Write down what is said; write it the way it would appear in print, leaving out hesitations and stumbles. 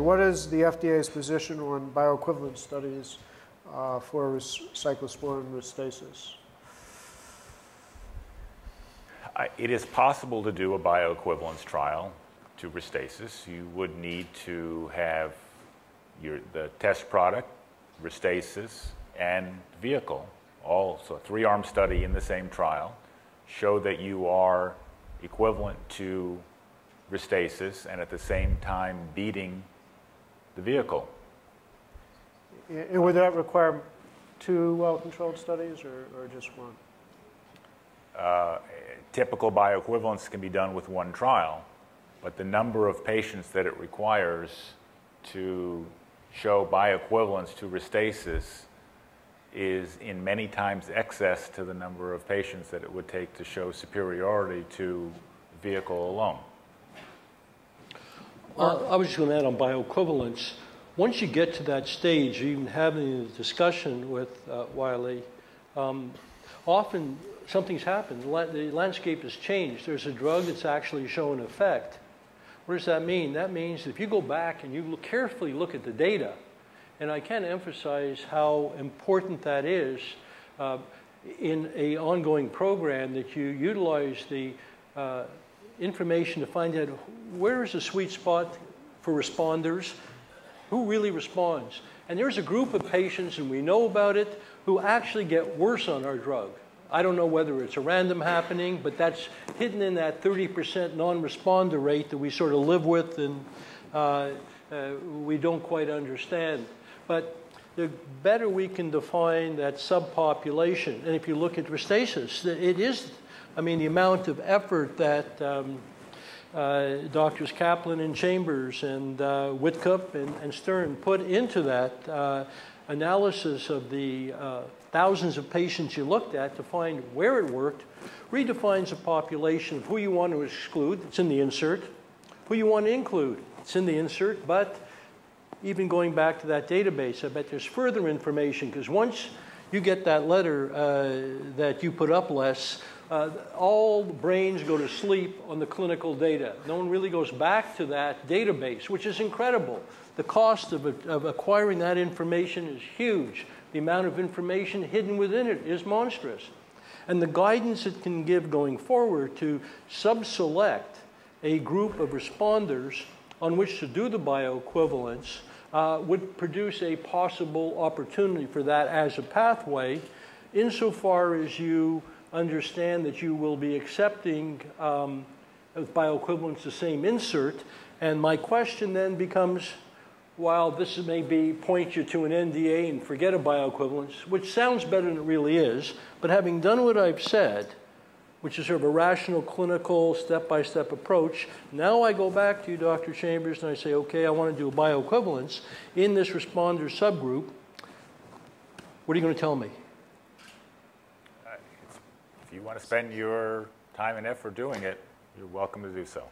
what is the FDA's position on bioequivalence studies for cyclosporin and Restasis? It is possible to do a bioequivalence trial to Restasis. You would need to have the test product, Restasis, and vehicle, all, so a 3-arm study in the same trial, show that you are equivalent to Restasis and at the same time beating the vehicle. And would that require 2 well-controlled studies or just one? Typical bioequivalence can be done with 1 trial, but the number of patients that it requires to show bioequivalence to Restasis is in many times excess to the number of patients that it would take to show superiority to vehicle alone. I was just going to add on bioequivalence. Once you get to that stage, even having a discussion with Wiley, often something's happened. The landscape has changed. There's a drug that's actually showing effect. What does that mean? That means if you go back and you carefully look at the data, and I can't emphasize how important that is in an ongoing program, that you utilize the information to find out where is the sweet spot for responders, who really responds. And there's a group of patients, and we know about it, who actually get worse on our drug. I don't know whether it's a random happening, but that's hidden in that 30% non-responder rate that we sort of live with and we don't quite understand. But the better we can define that subpopulation, and if you look at Restasis, it is, I mean, the amount of effort that Drs. Kaplan and Chambers and Whitcup and Stern put into that analysis of the thousands of patients you looked at to find where it worked, redefines a population of who you want to exclude, it's in the insert, who you want to include, it's in the insert, but even going back to that database, I bet there's further information, because once you get that letter that you put up, Les, all brains go to sleep on the clinical data. No one really goes back to that database, which is incredible. The cost of acquiring that information is huge. The amount of information hidden within it is monstrous. And the guidance it can give going forward to sub-select a group of responders on which to do the bioequivalence would produce a possible opportunity for that as a pathway, insofar as you understand that you will be accepting bioequivalence the same insert. And my question then becomes, while this may point you to an NDA and forget a bioequivalence, which sounds better than it really is, but having done what I've said, which is sort of a rational, clinical, step-by-step approach, now I go back to you, Dr. Chambers, and I say, okay, I want to do a bioequivalence in this responder subgroup. What are you going to tell me? If you want to spend your time and effort doing it, you're welcome to do so.